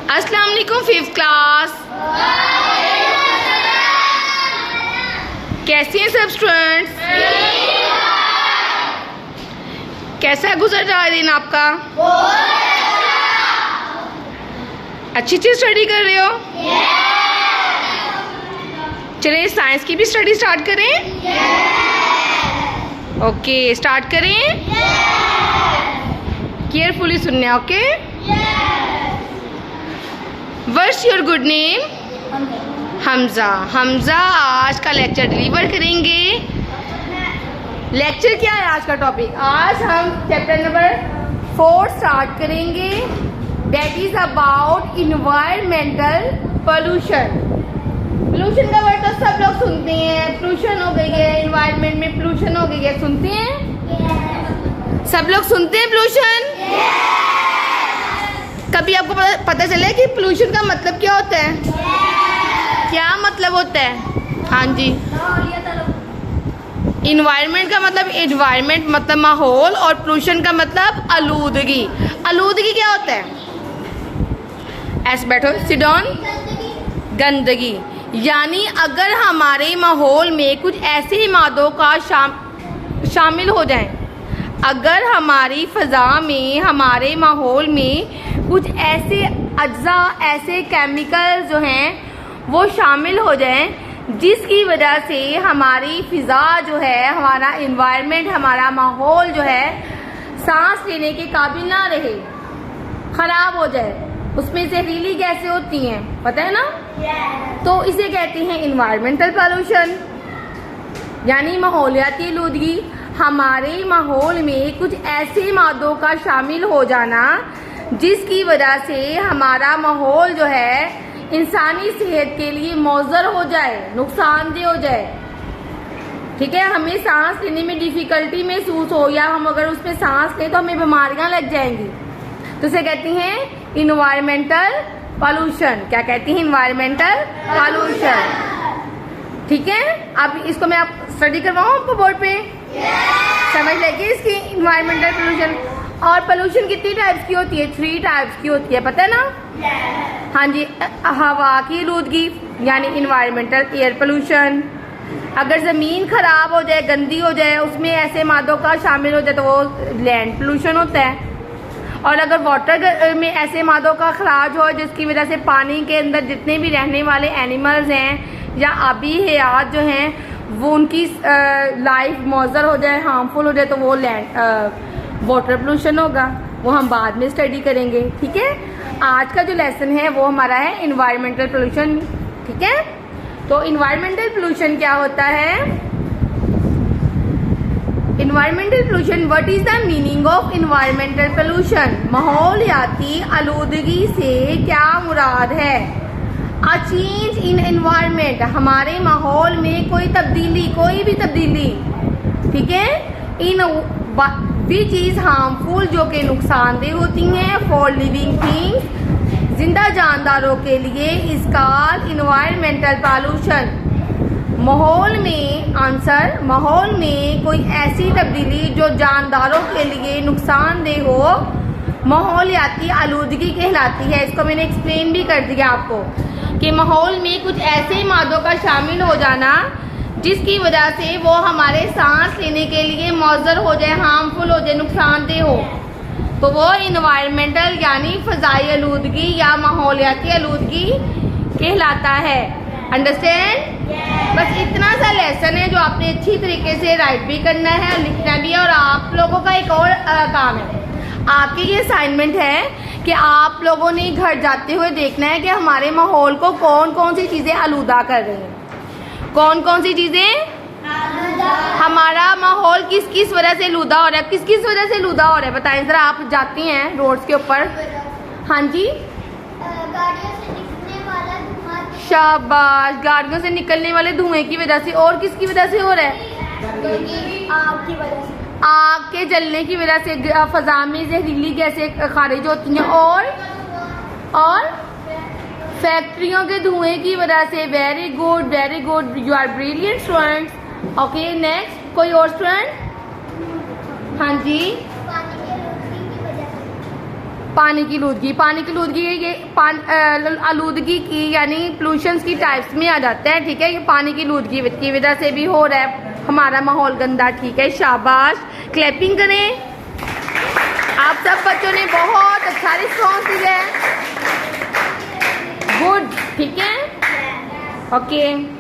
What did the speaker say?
अस्सलाम वालेकुम fifth class. कैसे हैं सब स्टूडेंट्स? कैसा गुजर रहा है दिन आपका? अच्छी स्टडी कर रहे हो? चलिए साइंस की भी स्टडी स्टार्ट करें। ओके स्टार्ट करें। केयरफुली सुनना। Okay, what's your good name? Hamza. Hamza आज का लेक्चर डिलीवर करेंगे। लेक्चर क्या है आज का टॉपिक? आज हम चैप्टर नंबर 4 स्टार्ट करेंगे, that is about environmental pollution. Pollution का वर्ड तो सब लोग सुनते हैं, पोल्यूशन हो गई है, इन्वायरमेंट में पोल्यूशन हो गई है, सुनते हैं? सब लोग सुनते हैं पोल्यूशन? कभी आपको पता चला कि पोल्यूशन का मतलब क्या होता है? क्या मतलब होता है? हाँ जी, इन्वायरमेंट का मतलब इन्वायरमेंट मतलब माहौल, और पोल्यूशन का मतलब आलूदगी। आलूदगी क्या होता है? ऐसे बैठो, सिट डाउन। गंदगी यानी अगर हमारे माहौल में कुछ ऐसे मादों का शामिल हो जाएं, अगर हमारी फ़ज़ा में, हमारे माहौल में कुछ ऐसे अज्जा, ऐसे केमिकल जो हैं वो शामिल हो जाएं, जिसकी वजह से हमारी फ़िज़ा जो है, हमारा इन्वायरमेंट, हमारा माहौल जो है सांस लेने के काबिल ना रहे, ख़राब हो जाए, उसमें जहरीली गैसें होती हैं, पता है ना? तो इसे कहते हैं इन्वायरमेंटल पोल्यूशन, यानी माहौलियाती आलूदगी। हमारे माहौल में कुछ ऐसे मादों का शामिल हो जाना जिसकी वजह से हमारा माहौल जो है इंसानी सेहत के लिए मौजर हो जाए, नुकसानदेह हो जाए। ठीक है, हमें सांस लेने में डिफिकल्टी महसूस हो, या हम अगर उसमें सांस लें तो हमें बीमारियां लग जाएंगी, तो इसे कहती हैं इन्वायरमेंटल पोल्यूशन। क्या कहती हैं? Environmental pollution. ठीक है, अब इसको मैं आप स्टडी करवाऊँ आपको बोर्ड पे? समझ लगी इसकी इन्वायरमेंटल पोल्यूशन? और पोल्यूशन कितनी टाइप्स की होती है? 3 टाइप्स की होती है, पता है ना? हाँ जी, हवा की आलूदगी यानी इन्वायरमेंटल एयर पोल्यूशन। अगर ज़मीन खराब हो जाए, गंदी हो जाए, उसमें ऐसे मादों का शामिल हो जाए तो वो लैंड पोल्यूशन होता है। और अगर वाटर में ऐसे मादों का खराज हो जिसकी वजह से पानी के अंदर जितने भी रहने वाले एनिमल्स हैं या आबी हयात जो हैं वो उनकी लाइफ मौजर हो जाए, हार्मफुल हो जाए, तो वो लैंड वाटर पोल्यूशन होगा। वो हम बाद में स्टडी करेंगे। ठीक है, आज का जो लेसन है वो हमारा है इन्वायरमेंटल पोल्यूशन। ठीक है, तो इन्वायरमेंटल पोल्यूशन क्या होता है? Environmental pollution, what is the meaning of environmental pollution? माहौलियाती आलूदगी से क्या मुराद है? अ चेंज इन एनवायरमेंट, हमारे माहौल में कोई तब्दीली, कोई भी तब्दीली। ठीक है, इन विच इज हार्मफुल, जो कि नुकसानदेह होती हैं, फॉर लिविंग थिंग्स, जिंदा जानदारों के लिए, इज कॉल्ड इन्वायरमेंटल पोल्यूशन। माहौल में, आंसर, माहौल में कोई ऐसी तब्दीली जो जानदारों के लिए नुकसानदेह हो, माहौलियाती आलूदगी कहलाती है। इसको मैंने एक्सप्लेन भी कर दिया आपको कि माहौल में कुछ ऐसे मादों का शामिल हो जाना जिसकी वजह से वो हमारे सांस लेने के लिए मौजर हो जाए, हार्मफुल हो जाए, नुकसानदेह हो, तो वो इन्वायरमेंटल यानी फ़ज़ाई आलूदगी या माहौलियाती आलूदगी कहलाता है। अंडरस्टैंड? बस इतना सा लेसन है जो आपने अच्छी तरीके से राइट भी करना है और लिखना भी है। और आप लोगों का एक और काम है, आपकी ये असाइनमेंट है कि आप लोगों ने घर जाते हुए देखना है कि हमारे माहौल को कौन कौन सी चीज़ें आलूदा कर रही हैं। कौन कौन सी चीज़ें? हमारा माहौल किस किस वजह से आलूदा हो रहा है? किस किस वजह से आलूदा हो रहा है बताएं ज़रा। आप जाती हैं रोड्स के ऊपर? हाँ जी, शाबाश, गाड़ियों से निकलने वाले धुएं की वजह से। और किसकी वजह से हो रहा है? आग की वजह से, आग के जलने की वजह से फ़ज़ा में जहरीली गैसें खारिज होती हैं, और फैक्ट्रियों के धुएं की वजह से। Very good, very good, you are brilliant students. Okay, next कोई और स्टूडेंट? हाँ जी, पानी की आलूदगी, पानी की आलूदगी ये आलूदगी की यानी पोल्यूशन की टाइप्स में आ जाता है, ठीक है। ये पानी की आलूदगी की वजह से भी हो रहा है हमारा माहौल गंदा, ठीक है। शाबाश, क्लैपिंग करें। आप सब बच्चों ने बहुत अच्छा रिस्पॉन्स दिया है, गुड, ठीक है, ओके।